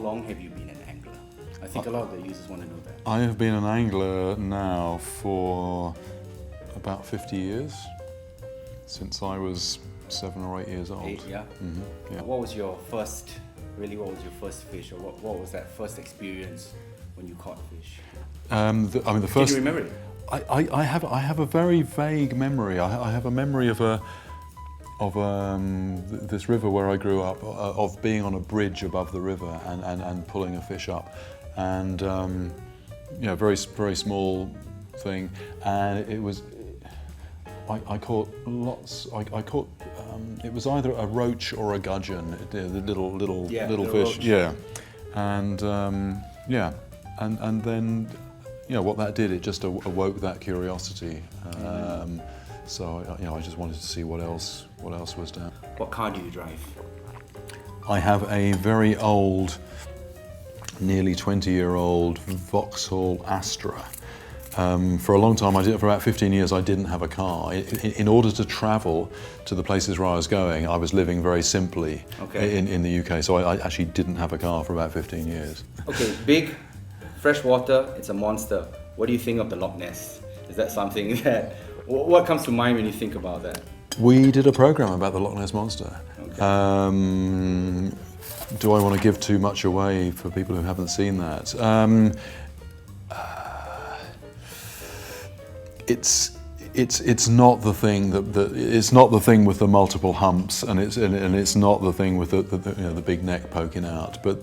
long have you been an angler? I think a lot of the users want to know that. I have been an angler now for about 50 years, since I was 7 or 8 years old. 8, yeah? Mm-hmm, yeah. What was your first fish, or what was that first experience when you caught fish? The first. Can you remember it? I have a very vague memory. I have a memory of this river where I grew up, of being on a bridge above the river and pulling a fish up, and very small thing, and it was. I caught lots. I caught. It was either a roach or a gudgeon, the little fish. Roach. Yeah, and and then. What that did, it just awoke that curiosity. So I just wanted to see what else was down. What car do you drive? I have a very old, nearly 20-year-old Vauxhall Astra. For a long time, for about 15 years, I didn't have a car. In order to travel to the places where I was going, I was living very simply in the UK. So I actually didn't have a car for about 15 years. Okay, big. Freshwater, it's a monster. What do you think of the Loch Ness? Is that something that... What comes to mind when you think about that? We did a program about the Loch Ness Monster. Okay. Do I want to give too much away for people who haven't seen that? It's not the thing it's not the thing with the multiple humps, and it's not the thing with the big neck poking out. But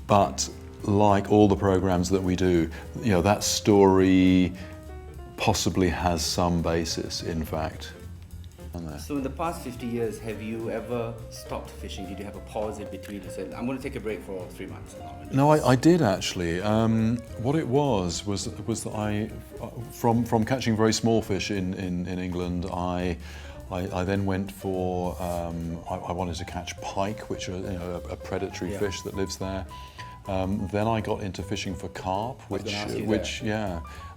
but like all the programs that we do, that story possibly has some basis, in fact. So in the past 50 years, have you ever stopped fishing? Did you have a pause in between and said, I'm going to take a break for 3 months? No, I did actually. What it was that I, from catching very small fish in England, I then went for, I wanted to catch pike, which are a predatory fish that lives there. Then I got into fishing for carp, which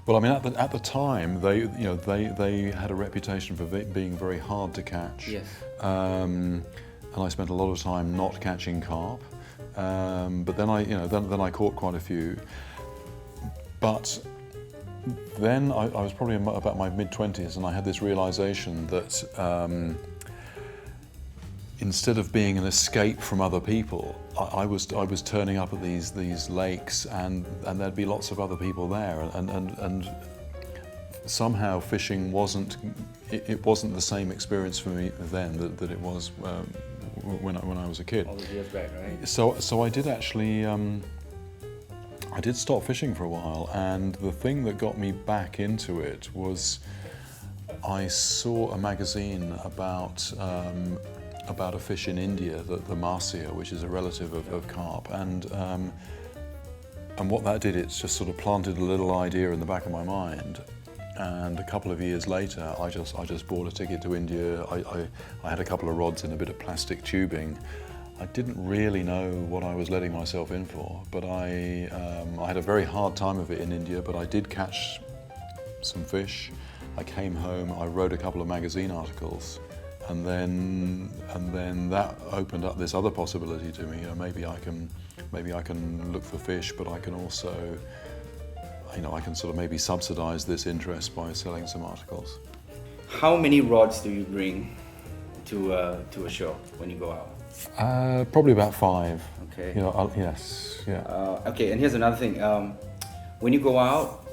Well, I mean, at the time, they had a reputation for being very hard to catch. Yes. And I spent a lot of time not catching carp. But then I caught quite a few. But then I was probably about my mid-20s, and I had this realization that instead of being an escape from other people, I was turning up at these lakes, and there'd be lots of other people there, and somehow fishing wasn't the same experience for me then that it was when I was a kid. All those years back, right? So I did actually. I did stop fishing for a while, and the thing that got me back into it was I saw a magazine about a fish in India, the marcia, which is a relative of carp, and what that did, it just sort of planted a little idea in the back of my mind. And a couple of years later, I just bought a ticket to India. I had a couple of rods and a bit of plastic tubing. I didn't really know what I was letting myself in for, but I had a very hard time of it in India, but I did catch some fish. I came home, I wrote a couple of magazine articles, and then that opened up this other possibility to me. Maybe I can look for fish, but I can also, I can sort of maybe subsidize this interest by selling some articles. How many rods do you bring to a show when you go out? Probably about 5. Okay. Yes, yeah. Okay, and here's another thing. When you go out,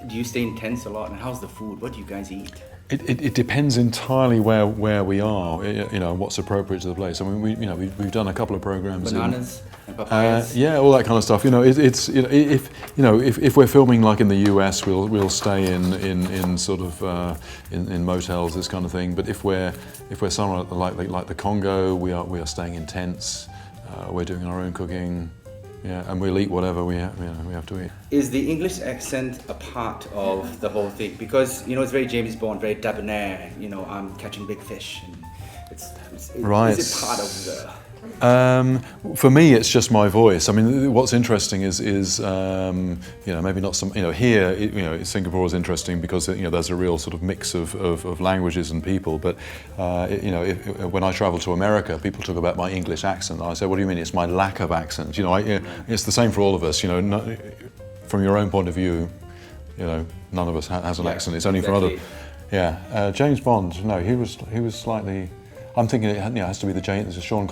do you stay in tents a lot? And how's the food? What do you guys eat? It depends entirely where we are, what's appropriate to the place. I mean, we've done a couple of programs. Bananas and papayas. Yeah, all that kind of stuff. If we're filming like in the US, we'll stay in sort of in motels, this kind of thing. But if we're somewhere like the Congo, we are staying in tents. We're doing our own cooking. Yeah, and we'll eat whatever we have to eat. Is the English accent a part of the whole thing? Because it's very James Bond, very debonair. I'm catching big fish. And it's right. Is it part of the? For me, it's just my voice. I mean, what's interesting is maybe not some, here, Singapore is interesting because, there's a real sort of mix of languages and people. But, when I travel to America, people talk about my English accent. I say, what do you mean? It's my lack of accent. It's the same for all of us. From your own point of view, none of us has an accent. It's only for other. Yeah. James Bond, no, he was slightly. I'm thinking it has to be the Sean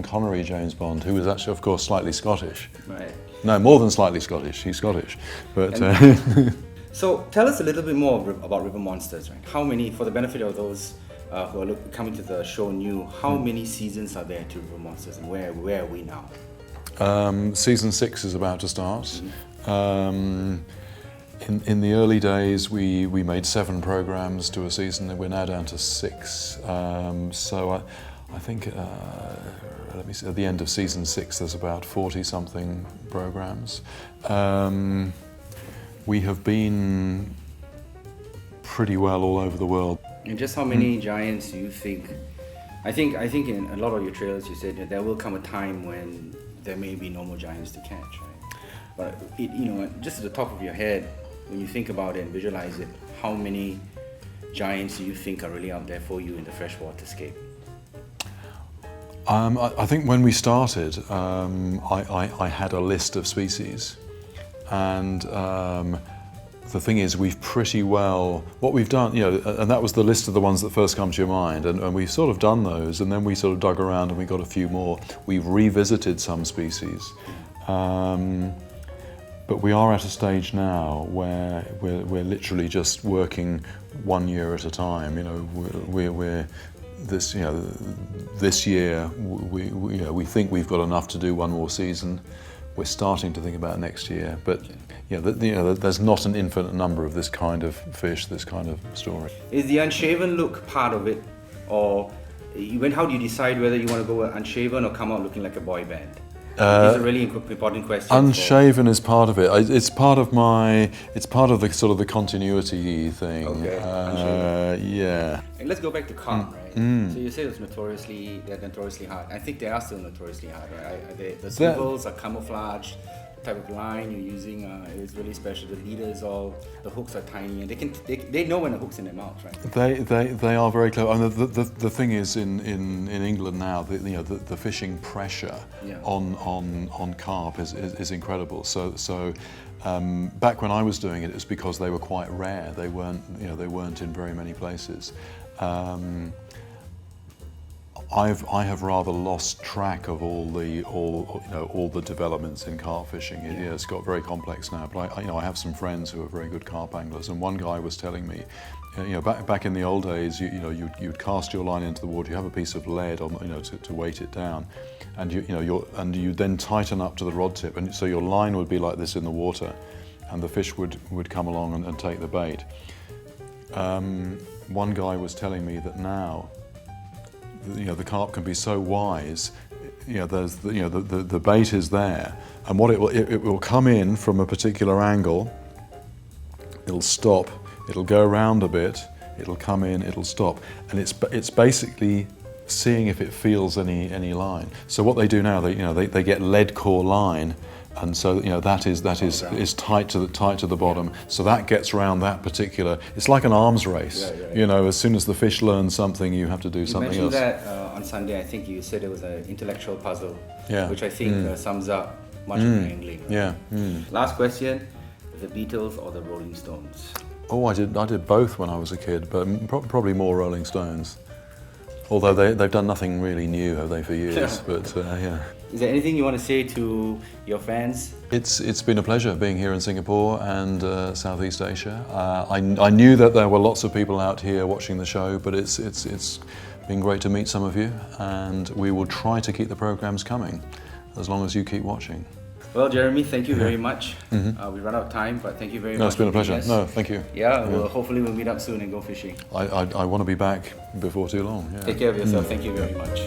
Connery James Bond, who was actually, of course, slightly Scottish. Right. No, more than slightly Scottish. He's Scottish. But so tell us a little bit more about River Monsters, right? How many, for the benefit of those who are coming to the show new, how many seasons are there to River Monsters, and where are we now? Season 6 is about to start. Mm-hmm. In the early days, we made 7 programs to a season, and we're now down to 6. So I think, let me see, at the end of season 6, there's about 40-something programs. We have been pretty well all over the world. And just how many giants do you think? I think in a lot of your trailers, you said that there will come a time when there may be no more giants to catch, right? But just at the top of your head, when you think about it and visualize it, how many giants do you think are really out there for you in the freshwater scape? I think when we started, I had a list of species, and the thing is, we've pretty well, what we've done, and that was the list of the ones that first come to your mind, and we've sort of done those, and then we sort of dug around and we got a few more. We've revisited some species. But we are at a stage now where we're literally just working 1 year at a time. We're this year we think we've got enough to do 1 more season. We're starting to think about next year, but there's not an infinite number of this kind of fish, this kind of story. Is the Unshaven look part of it, or how do you decide whether you want to go unshaven or come out looking like a boy band? It's a really important question. Unshaven is part of it. It's part of the sort of the continuity thing. Okay. Yeah. And let's go back to carp, right? So you say they're notoriously hard. I think they are still notoriously hard, right? The swivels are camouflaged. The type of line you're using is really special. The leaders, the hooks are tiny, and they know when the hook's in their mouth, right? They are very clever. I mean, the thing is in England now, the fishing pressure on carp is incredible. So back when I was doing it, it was because they were quite rare. They weren't in very many places. I have rather lost track of all the developments in carp fishing. It's got very complex now. But I have some friends who are very good carp anglers, and one guy was telling me, back in the old days, you'd cast your line into the water. You have a piece of lead on, to weight it down, and you then tighten up to the rod tip, and so your line would be like this in the water, and the fish would come along and take the bait. One guy was telling me that now, the carp can be so wise. There's the bait is there, and what it will come in from a particular angle. It'll stop. It'll go around a bit. It'll come in. It'll stop, and it's basically seeing if it feels any line. So what they do now, they get lead core line. And so that is tight to the bottom. So that gets around that particular. It's like an arms race. Right. As soon as the fish learn something, you have to do something else. You mentioned that on Sunday. I think you said it was an intellectual puzzle, which I think sums up much of the angling. Right? Yeah. Last question: the Beatles or the Rolling Stones? Oh, I did both when I was a kid, but probably more Rolling Stones. Although they've done nothing really new, have they, for years? But yeah. Is there anything you want to say to your fans? It's been a pleasure being here in Singapore and Southeast Asia. I knew that there were lots of people out here watching the show, but it's been great to meet some of you, and we will try to keep the programs coming as long as you keep watching. Well, Jeremy, thank you very much. We ran out of time, but thank you very much. No, it's been a pleasure. No, thank you. Yeah, well, hopefully we'll meet up soon and go fishing. I want to be back before too long. Yeah. Take care of yourself. Thank you very much.